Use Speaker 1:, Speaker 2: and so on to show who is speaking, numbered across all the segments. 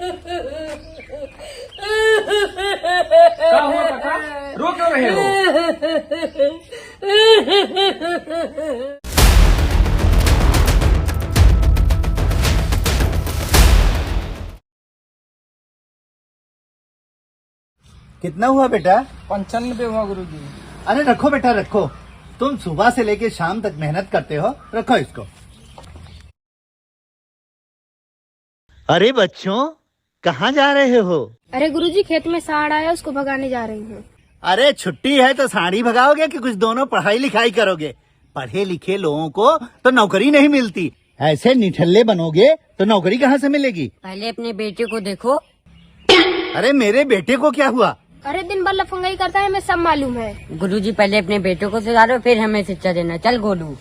Speaker 1: क्या हुआ काका, रो क्यों रहे हो?
Speaker 2: कितना हुआ बेटा?
Speaker 1: 95 हुआ गुरुजी।
Speaker 2: अरे रखो बेटा रखो, तुम सुबह से लेके शाम तक मेहनत करते हो, रखो इसको। अरे बच्चों, कहाँ जा रहे हो?
Speaker 3: अरे गुरुजी, खेत में सांड आया, उसको भगाने जा रही हूँ।
Speaker 2: अरे छुट्टी है तो साड़ी भगाओगे कि कुछ दोनों पढ़ाई लिखाई करोगे? पढ़े लिखे लोगों को तो नौकरी नहीं मिलती, ऐसे निठल्ले बनोगे तो नौकरी कहाँ से मिलेगी?
Speaker 4: पहले अपने बेटे को देखो।
Speaker 2: अरे मेरे बेटे को क्या हुआ?
Speaker 3: अरे दिन भर लफंगाई करता है, हमें सब मालूम है।
Speaker 4: गुरुजी पहले अपने बेटे को सुधारो, फिर हमें शिक्षा देना। चल गोलू।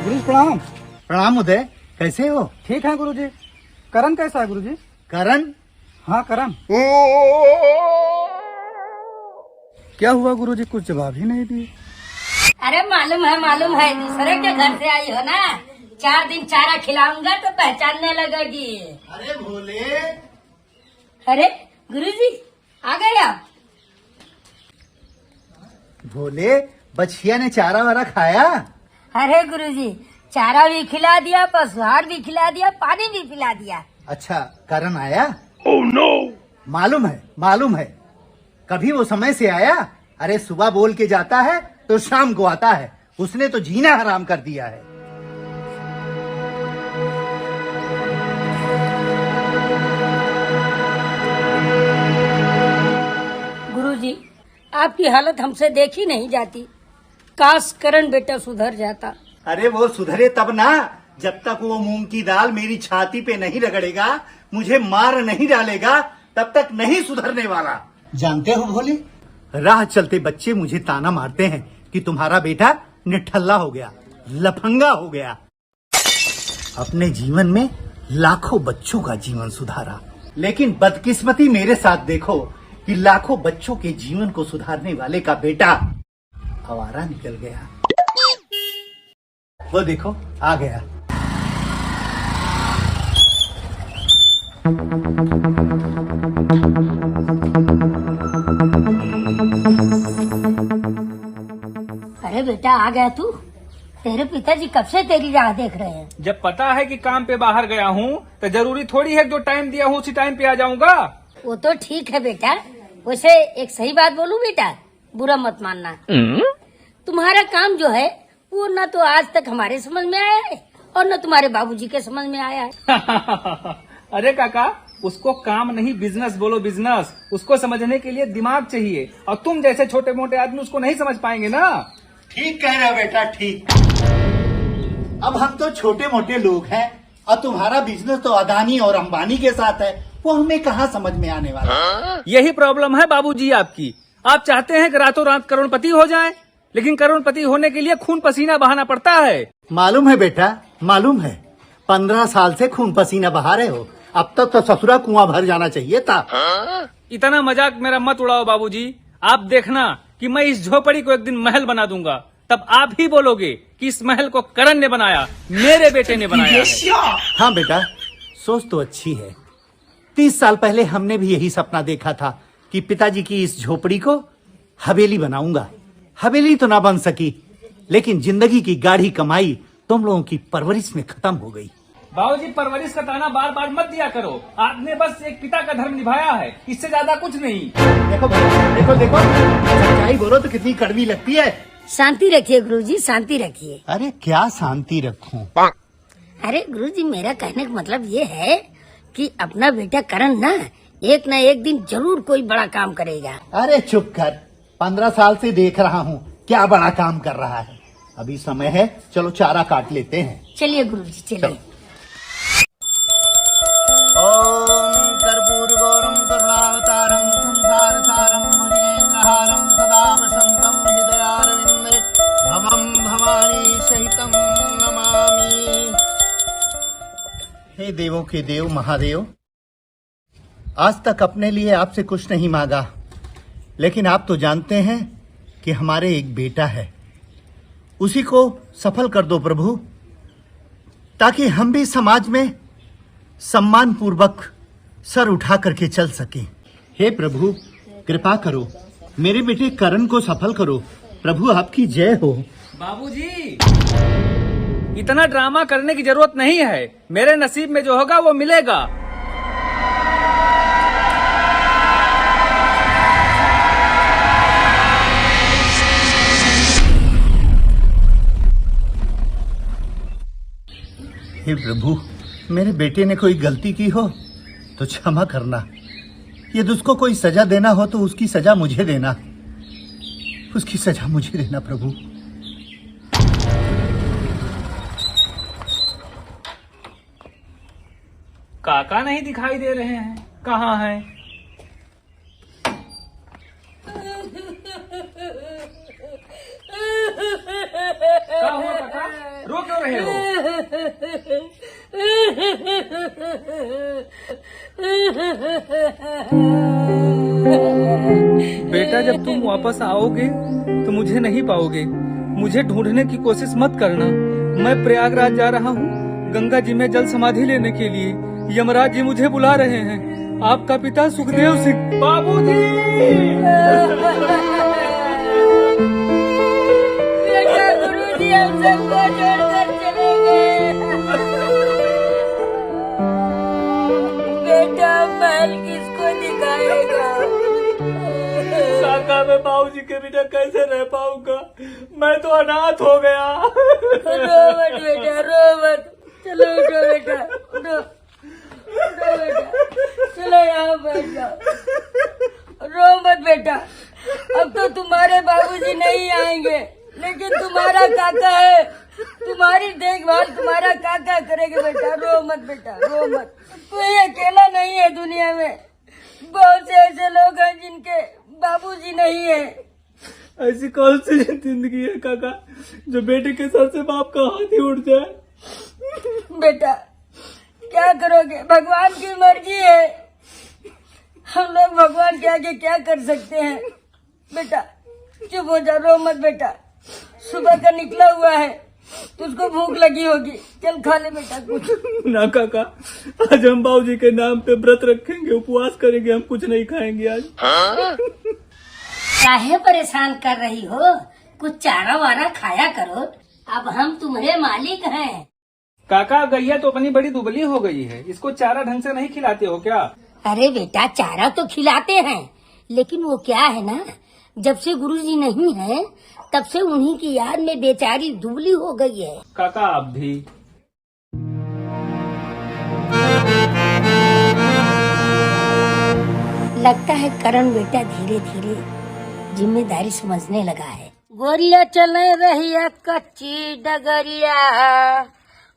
Speaker 1: गुरुजी प्रणाम।
Speaker 2: प्रणाम उदय, कैसे हो?
Speaker 1: ठीक है गुरुजी। करण कैसा है गुरुजी?
Speaker 2: करण?
Speaker 1: हाँ करण। क्या हुआ गुरुजी, कुछ जवाब ही नहीं दिए।
Speaker 4: अरे मालूम है, दूसरे के घर से आई हो ना। 4 दिन चारा खिलाऊंगा तो पहचानने लगेगी।
Speaker 2: अरे भोले।
Speaker 4: अरे गुरुजी आ गए आप।
Speaker 2: भोले, बछिया ने चारा वारा खाया?
Speaker 4: अरे गुरुजी, चारा भी खिला दिया, पशुहार भी खिला दिया, पानी भी पिला दिया।
Speaker 2: अच्छा, करण आया? Oh no. मालूम है, कभी वो समय से आया? अरे सुबह बोल के जाता है तो शाम को आता है, उसने तो जीना हराम कर दिया है।
Speaker 4: गुरुजी, आपकी हालत हमसे देखी नहीं जाती। काश करण बेटा सुधर जाता।
Speaker 2: अरे वो सुधरे तब ना, जब तक वो मूंग की दाल मेरी छाती पे नहीं रगड़ेगा, मुझे मार नहीं डालेगा, तब तक नहीं सुधरने वाला। जानते हो भोले, राह चलते बच्चे मुझे ताना मारते हैं कि तुम्हारा बेटा निठल्ला हो गया, लफंगा हो गया। अपने जीवन में लाखों बच्चों का जीवन सुधारा, लेकिन बदकिस्मती मेरे साथ देखो कि लाखों बच्चों के जीवन को सुधारने वाले का बेटा आवारा निकल गया। वो देखो आ गया।
Speaker 4: अरे बेटा आ गया तू। तेरे पिताजी कब से तेरी राह देख रहे हैं।
Speaker 1: जब पता है कि काम पे बाहर गया हूँ तो जरूरी थोड़ी है जो टाइम दिया हूँ उसी टाइम पे आ जाऊंगा।
Speaker 4: वो तो ठीक है बेटा, वैसे एक सही बात बोलूं बेटा, बुरा मत मानना। तुम्हारा काम जो है वो न तो आज तक हमारे समझ में आया है और न तुम्हारे बाबूजी के समझ में आया है।
Speaker 1: अरे काका, उसको काम नहीं बिजनेस बोलो, बिजनेस। उसको समझने के लिए दिमाग चाहिए, और तुम जैसे छोटे मोटे आदमी उसको नहीं समझ पाएंगे ना।
Speaker 2: ठीक कह रहा बेटा, ठीक। अब हम तो छोटे मोटे लोग हैं और तुम्हारा बिजनेस तो अदानी और अंबानी के साथ है, वो हमें कहाँ समझ में आने वाला।
Speaker 1: यही प्रॉब्लम है बाबूजी आपकी। आप चाहते हैं कि रातों रात करोड़पति हो जाएं, लेकिन करोड़पति होने के लिए खून पसीना बहाना पड़ता है।
Speaker 2: मालूम है बेटा, मालूम है। 15 साल से खून पसीना बहा रहे हो, अब तक तो ससुरा कुआं भर जाना चाहिए था।
Speaker 1: इतना मजाक मेरा मत उड़ाओ बाबूजी। आप देखना कि मैं इस झोपड़ी को एक दिन महल बना दूंगा, तब आप ही बोलोगे कि इस महल को करण ने बनाया, मेरे बेटे ने बनाया है।
Speaker 2: हाँ बेटा, सोच तो अच्छी है। 30 साल पहले हमने भी यही सपना देखा था कि पिताजी की इस झोपड़ी को हवेली बनाऊंगा। हवेली तो ना बन सकी, लेकिन जिंदगी की गाढ़ी कमाई तुम लोगों की परवरिश में खत्म हो गई।
Speaker 1: बाबूजी, परवरिश का ताना बार बार मत दिया करो। आपने बस एक पिता का धर्म निभाया है, इससे ज्यादा कुछ नहीं।
Speaker 2: देखो देखो देखो, सच्चाई बोलो तो कितनी कड़वी लगती है।
Speaker 4: शांति रखिए गुरुजी, शांति रखिए।
Speaker 2: अरे क्या शांति रखूं?
Speaker 4: अरे गुरुजी, मेरा कहने का मतलब ये है कि अपना बेटा करण ना एक दिन जरूर कोई बड़ा काम करेगा।
Speaker 2: अरे चुप कर, 15 साल से देख रहा हूँ क्या बड़ा काम कर रहा है। अभी समय है, चलो चारा काट लेते हैं।
Speaker 4: चलिए गुरुजी, चलिए।
Speaker 2: ओम कर्पूरगौरम करुणावतारम संसार सारम मुनीन्द्रहारम सदा वसंतम हृदयारविंदे भवम भवानी सहितम नमामि। हे देवों के देव महादेव, आज तक अपने लिए आपसे कुछ नहीं मांगा, लेकिन आप तो जानते हैं कि हमारे एक बेटा है, उसी को सफल कर दो प्रभु, ताकि हम भी समाज में सम्मान पूर्वक सर उठा करके चल सकें। हे प्रभु, कृपा करो, मेरे बेटे करण को सफल करो। प्रभु आपकी जय हो।
Speaker 1: बाबूजी, इतना ड्रामा करने की जरूरत नहीं है। मेरे नसीब में जो होगा वो मिलेगा।
Speaker 2: हे प्रभु, मेरे बेटे ने कोई गलती की हो तो क्षमा करना। यदि उसको कोई सजा देना हो तो उसकी सजा मुझे देना, उसकी सजा मुझे देना प्रभु।
Speaker 1: काका नहीं दिखाई दे रहे हैं, कहाँ हैं? क्या हुआ काका? रो क्यों रहे हो? बेटा, जब तुम वापस आओगे तो मुझे नहीं पाओगे। मुझे ढूंढने की कोशिश मत करना। मैं प्रयागराज जा रहा हूँ गंगा जी में जल समाधि लेने के लिए। यमराज जी मुझे बुला रहे हैं। आपका पिता सुखदेव सिंह। बाबूजी!
Speaker 4: बेटा, गुरुजी हम सबको छोड़कर चले गए। बेटा, महल किसको दिखाएगा?
Speaker 1: काका, मैं बाबूजी के बिना कैसे रह पाऊंगा? मैं तो अनाथ हो गया।
Speaker 4: रो मत बेटा, रो मत। चलो उठो बेटा, उठो उठो बेटा, चलो यहाँ बैठ जाओ। रो मत बेटा, अब तो तुम्हारे बाबूजी नहीं आएंगे, लेकिन तुम्हारा काका है। तुम्हारी देखभाल तुम्हारा काका करेगा बेटा। रो मत बेटा, रो मत। कोई अकेला नहीं है दुनिया में, बहुत से ऐसे लोग हैं जिनके बाबूजी नहीं है।
Speaker 1: ऐसी कौन सी जिंदगी है काका जो बेटे के सर से बाप का हाथ ही उठ जाए?
Speaker 4: बेटा, क्या करोगे? भगवान की मर्जी है। हम लोग भगवान के आगे क्या कर सकते हैं? बेटा चुप हो जा, रो मत बेटा। सुबह का निकला हुआ है, तुझको भूख लगी होगी, चल खा ले बेटा कुछ।
Speaker 1: ना काका, आज हम बाबूजी के नाम पे व्रत रखेंगे, उपवास करेंगे, हम कुछ नहीं खाएंगे आज।
Speaker 4: काहे परेशान कर रही हो? कुछ चारा वारा खाया करो, अब हम तुम्हारे मालिक हैं।
Speaker 1: काका, गैया तो अपनी बड़ी दुबली हो गई है, इसको चारा ढंग से नहीं खिलाते हो क्या?
Speaker 4: अरे बेटा, चारा तो खिलाते हैं, लेकिन वो क्या है ना, जब से गुरुजी नहीं है तब से उन्हीं की याद में बेचारी दुबली हो गई है।
Speaker 1: काका आप भी।
Speaker 4: लगता है करण बेटा धीरे धीरे जिम्मेदारी समझने लगा है। गोरिया चले रही कच्ची डगरिया,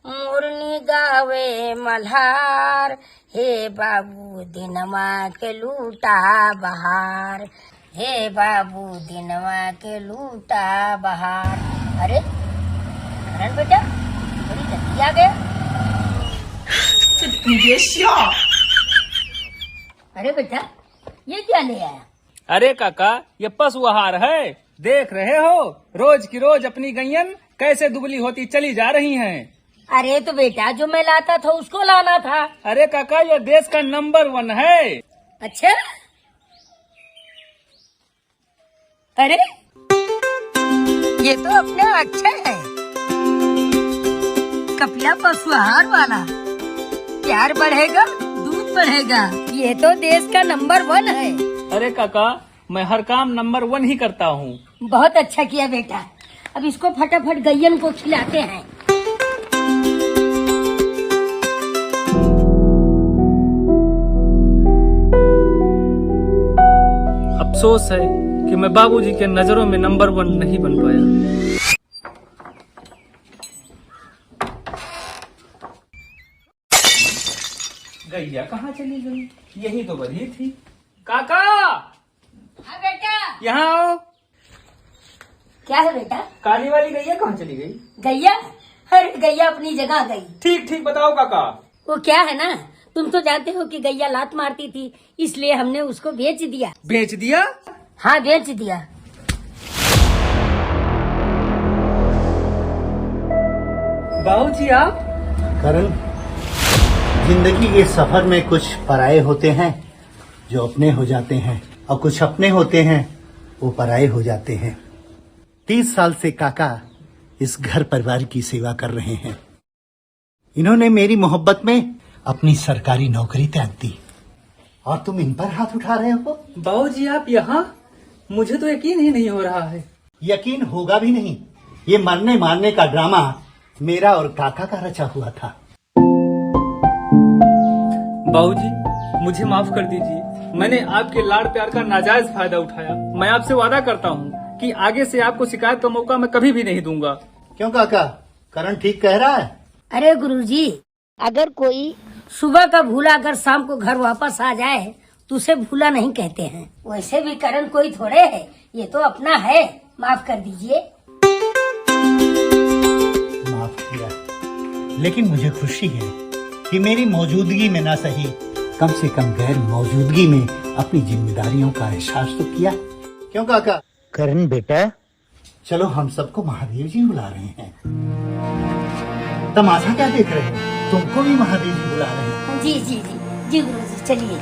Speaker 4: मुरली गावे मल्हार, हे बाबू दिनमा के लूटा बहार, हे बाबू दिनवा के लूटा बहार। अरे करण बेटा, बड़ी जल्दी आ गया। अरे बेटा, ये क्या ले आया?
Speaker 1: अरे काका, ये पशु आहार है। देख रहे हो रोज की रोज अपनी गैयन कैसे दुबली होती चली जा रही हैं।
Speaker 4: अरे तो बेटा, जो मैं लाता था उसको लाना था।
Speaker 1: अरे काका, ये देश का नंबर 1 है।
Speaker 4: अच्छा, अरे ये तो अपना अच्छा है, कपिला पशु आहार वाला। प्यार बढ़ेगा, दूध बढ़ेगा, ये तो देश का नंबर 1 है।
Speaker 1: अरे काका, मैं हर काम नंबर 1 ही करता हूँ।
Speaker 4: बहुत अच्छा किया बेटा, अब इसको फटाफट गैयन को खिलाते हैं।
Speaker 1: अफसोस है कि मैं बाबूजी के नजरों में नंबर 1 नहीं बन पाया। गैया कहाँ चली गई? यही तो बधी थी। काका,
Speaker 4: हाँ बेटा,
Speaker 1: यहाँ आओ।
Speaker 4: क्या है बेटा?
Speaker 1: काली वाली गैया कहाँ चली गई?
Speaker 4: गैया? अरे गैया अपनी जगह गई।
Speaker 1: ठीक ठीक बताओ काका।
Speaker 4: वो क्या है ना, तुम तो जानते हो कि गैया लात मारती थी, इसलिए हमने उसको बेच दिया।
Speaker 1: बेच दिया?
Speaker 4: हाँ बेच दिया।
Speaker 1: बाबूजी आप?
Speaker 2: करण, जिंदगी के सफर में कुछ पराये होते हैं जो अपने हो जाते हैं, और कुछ अपने होते हैं वो पराये हो जाते हैं। 30 साल से काका इस घर परिवार की सेवा कर रहे हैं। इन्होंने मेरी मोहब्बत में अपनी सरकारी नौकरी त्याग दी, और तुम इन पर हाथ उठा रहे हो।
Speaker 1: बाबूजी आप यहाँ? मुझे तो यकीन ही नहीं हो रहा है।
Speaker 2: यकीन होगा भी नहीं। ये मरने मारने का ड्रामा मेरा और काका का रचा हुआ था।
Speaker 1: बाबूजी मुझे माफ कर दीजिए, मैंने आपके लाड़ प्यार का नाजायज फायदा उठाया। मैं आपसे वादा करता हूँ कि आगे से आपको शिकायत का मौका मैं कभी भी नहीं दूंगा।
Speaker 2: क्यों काका, करण ठीक कह रहा है?
Speaker 4: अरे गुरुजी, अगर कोई सुबह का भूला अगर शाम को घर वापस आ जाए तो उसे भूला नहीं कहते हैं। वैसे भी करण कोई थोड़े है, ये तो अपना है। माफ कर दीजिए।
Speaker 2: माफ किया, लेकिन मुझे खुशी है कि मेरी मौजूदगी में ना सही, कम से कम गैर मौजूदगी में अपनी जिम्मेदारियों का एहसास तो किया। क्यों काका?
Speaker 5: करण बेटा,
Speaker 2: चलो हम सबको महादेव जी बुला रहे हैं। तमाशा क्या देख रहे हो? तुमको भी महादेव जी बुला रहे हैं।
Speaker 4: जी जी जी जी गुरुजी, चलिए।